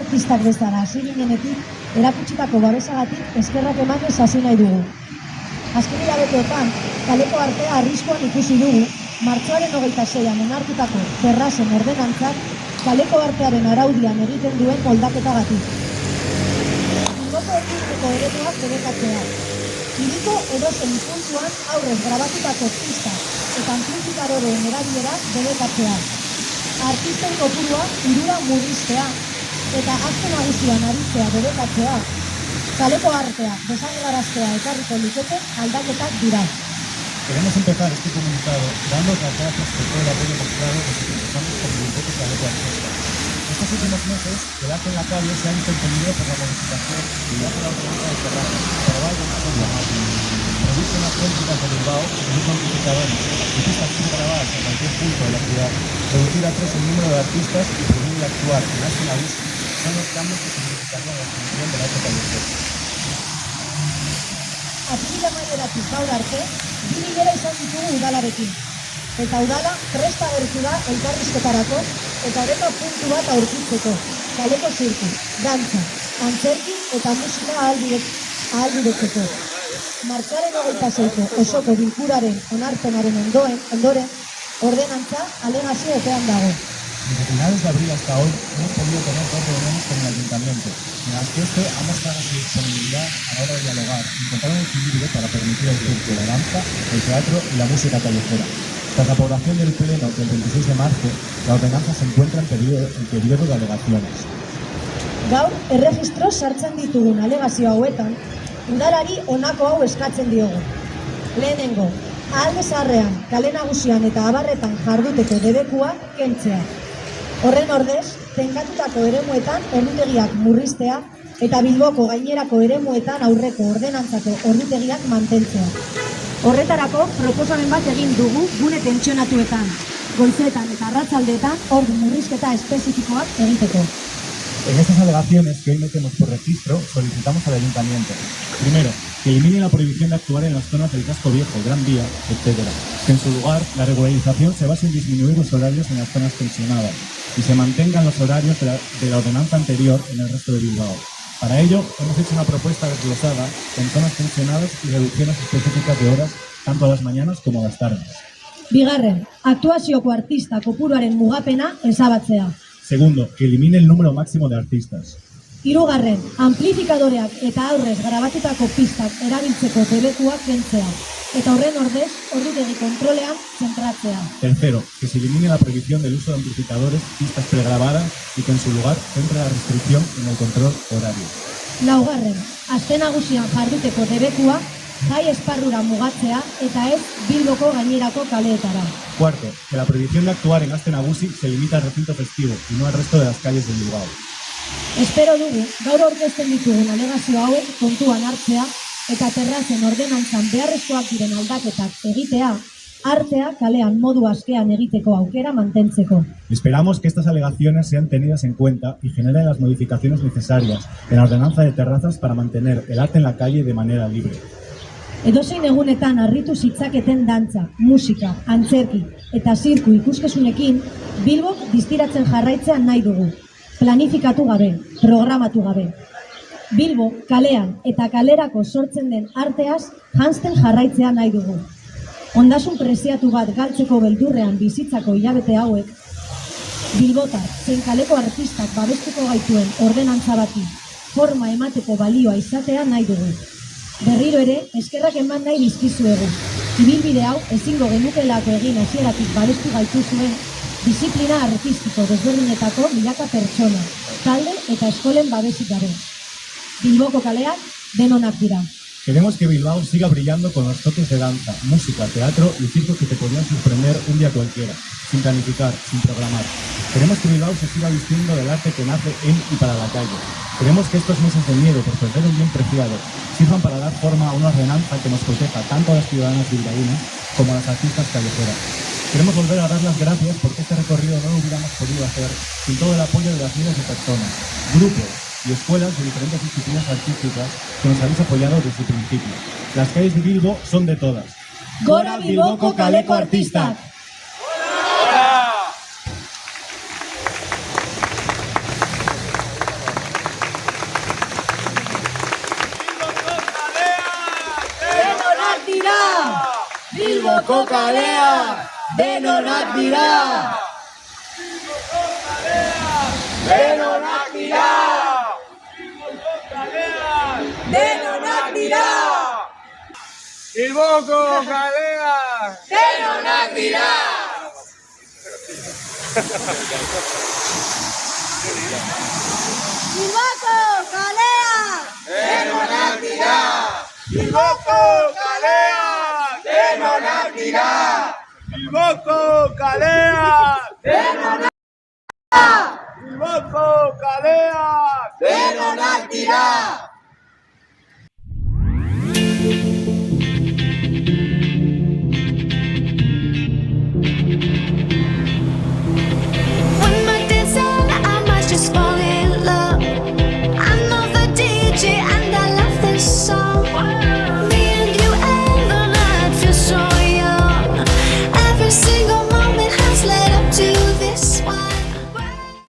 artistak bezala hasi ginenetik, erakutsitako babesagatik eskerrak emanez hasi nahi dugu. Azken hilabeteotan, kaleko artea arriskuan ikusi dugu, martxoaren 26an onartutako terrazen ordenantzak kaleko artearen araudian egiten duen moldaketagatik. Bilboko erdiko ereduak debekatzea. Hiriko edozein puntuan aurrez grabatutako pista eta amplifikadoreen erabilera debekatzea. Artisten kopurua hirura murriztea eta akte nagusian aritzea debekatzea. Kaleko artea desagerraraztea ekarriko lukete aldaketak dira. Queremos empezar este comunicado dando las gracias por todo el apoyo mostrado desde que empezamos con Bilboko Kaleko Artista. Estos últimos meses, el arte en la calle se ha visto entendido por la modificación y la ordenanza de terraza, pero algo más emblemático. Producen las céntricas de Bilbao, unos amplificadores y pistas grabadas en cualquier punto de la ciudad, reducir a 3 el número de artistas y prohibir actuar en arte en abuso son los cambios que significarían la extinción del arte callejero. Apirila maileratik gaur arte, 2 bilera izan ditugu udalarekin. Eta udala presta agertu da elkarrizketarako eta oreka puntu bat aurkitzeko. Kaleko zirku, dantza, antzerki eta musika ahalbidetzeko. Martxoaren 26ko osoko bilkuraren onarpenaren ondoren, ordenantza alegazio epean dago. Desde finales de abril hasta hoy hemos podido tener 2 reuniones con el ayuntamiento, en las que este ha mostrado su disponibilidad a la hora de dialogar y encontrar un equilibrio para permitir el circo, la danza, el teatro y la música callejera. Tras la aprobación del pleno del 26 de marzo, la ordenanza se encuentra en periodo de alegaciones. Gaur, erregistro sartzen ditugun alegazio hauetan, udalari honako hau eskatzen diogu. Lehenengo, ahalde zaharrean, kale nagusian eta abarretan jarduteko debekua kentzea. Horren ordez, tengatutako eremuetan ordutegiak murriztea eta Bilboko gainerako eremuetan aurreko ordenantzako ordutegiak mantentzea. Horretarako, proposamen bat egin dugu gune tentsionatuetan, goizetan eta arratzaldeetan ordu murrizketa espezifikoak egiteko. En estas alegaciones que hoy metemos por registro, solicitamos al ayuntamiento, primero, que elimine la prohibición de actuar en las zonas del casco viejo, Gran Vía, etc. Que en su lugar, la regularización se base en disminuir los horarios en las zonas tensionadas y se mantengan los horarios de la ordenanza anterior en el resto de Bilbao. Para ello, hemos hecho una propuesta desglosada en zonas tensionadas y reducciones específicas de horas, tanto a las mañanas como a las tardes. Bigarren, aktuazioko artista kopuruaren mugapena ezabatzea. Segundo, que elimine el número máximo de artistas. Hirugarren, amplifikadoreak eta aurrez grabatutako pistak erabiltzeko debekuak kentzea. Eta horren ordez, ordutegi kontrolean zentratzea. Tercero, que se elimine la prohibición del uso de amplificadores, pistas pregrabadas y que en su lugar centre la restricción en el control horario. Laugarren, aste nagusian jarduteko debekua, jai esparrura mugatzea eta ez Bilboko gainerako kaleetara. Cuarto, que la prohibición de actuar en Aste Nagusi se limita al recinto festivo y no al resto de las calles de Bilbao. Espero dugu, gaur aurkezten ditugun alegazio hauek kontuan hartzea eta terrazen ordenantzan beharrezkoak diren aldaketak egitea, artea kalean modu askean egiteko aukera mantentzeko. Esperamos que estas alegaciones sean tenidas en cuenta y generen las modificaciones necesarias en la ordenanza de terrazas para mantener el arte en la calle de manera libre. Edozein egunetan harritu zitzaketen dantza, musika, antzerki eta zirku ikuskezunekin Bilbok distiratzen jarraitzean nahi dugu. Planifikatu gabe, programatu gabe. Bilbo kalean eta kalerako sortzen den arteaz janzten jarraitzea nahi dugu. Ondasun preziatu bat galtzeko beldurrean bizitzako hilabete hauek, Bilbotar zein kaleko artistak babestuko gaituen ordenantza bati forma emateko balioa izatea nahi dugu. Berriro ere, eskerrak eman nahi dizkizuegu. Ibilbide hau ezingo genukelako egin hasieratik babestu gaituzuen disiplina artistiko desberdinetako milaka pertsona, talde eta eskolen babesik gabe. Bilboko kaleak denonak dira. Queremos que Bilbao siga brillando con los toques de danza, música, teatro y circo que te podrían sorprender un día cualquiera, sin planificar, sin programar. Queremos que Bilbao se siga vistiendo del arte que nace en y para la calle. Queremos que estos meses de miedo por perder un bien preciado sirvan para dar forma a una ordenanza que nos proteja tanto a las ciudadanas bilbaínas como a las artistas callejeras. Queremos volver a dar las gracias porque este recorrido no lo hubiéramos podido hacer sin todo el apoyo de las miles de personas, grupos y escuelas de diferentes disciplinas artísticas que nos habéis apoyado desde el principio. Las calles de Bilbo son de todas. Gora Bilboko kaleko artistak! Bilboko kalea, denonak dira! Denonak dira! Denonak dira! Bilboko kalea, denonak dira! Bilboko kalea! Denonak dira! Bilboko kalea, denonak dira! Bilboko kalea, denonak dira! Bilboko kalea, denonak dira!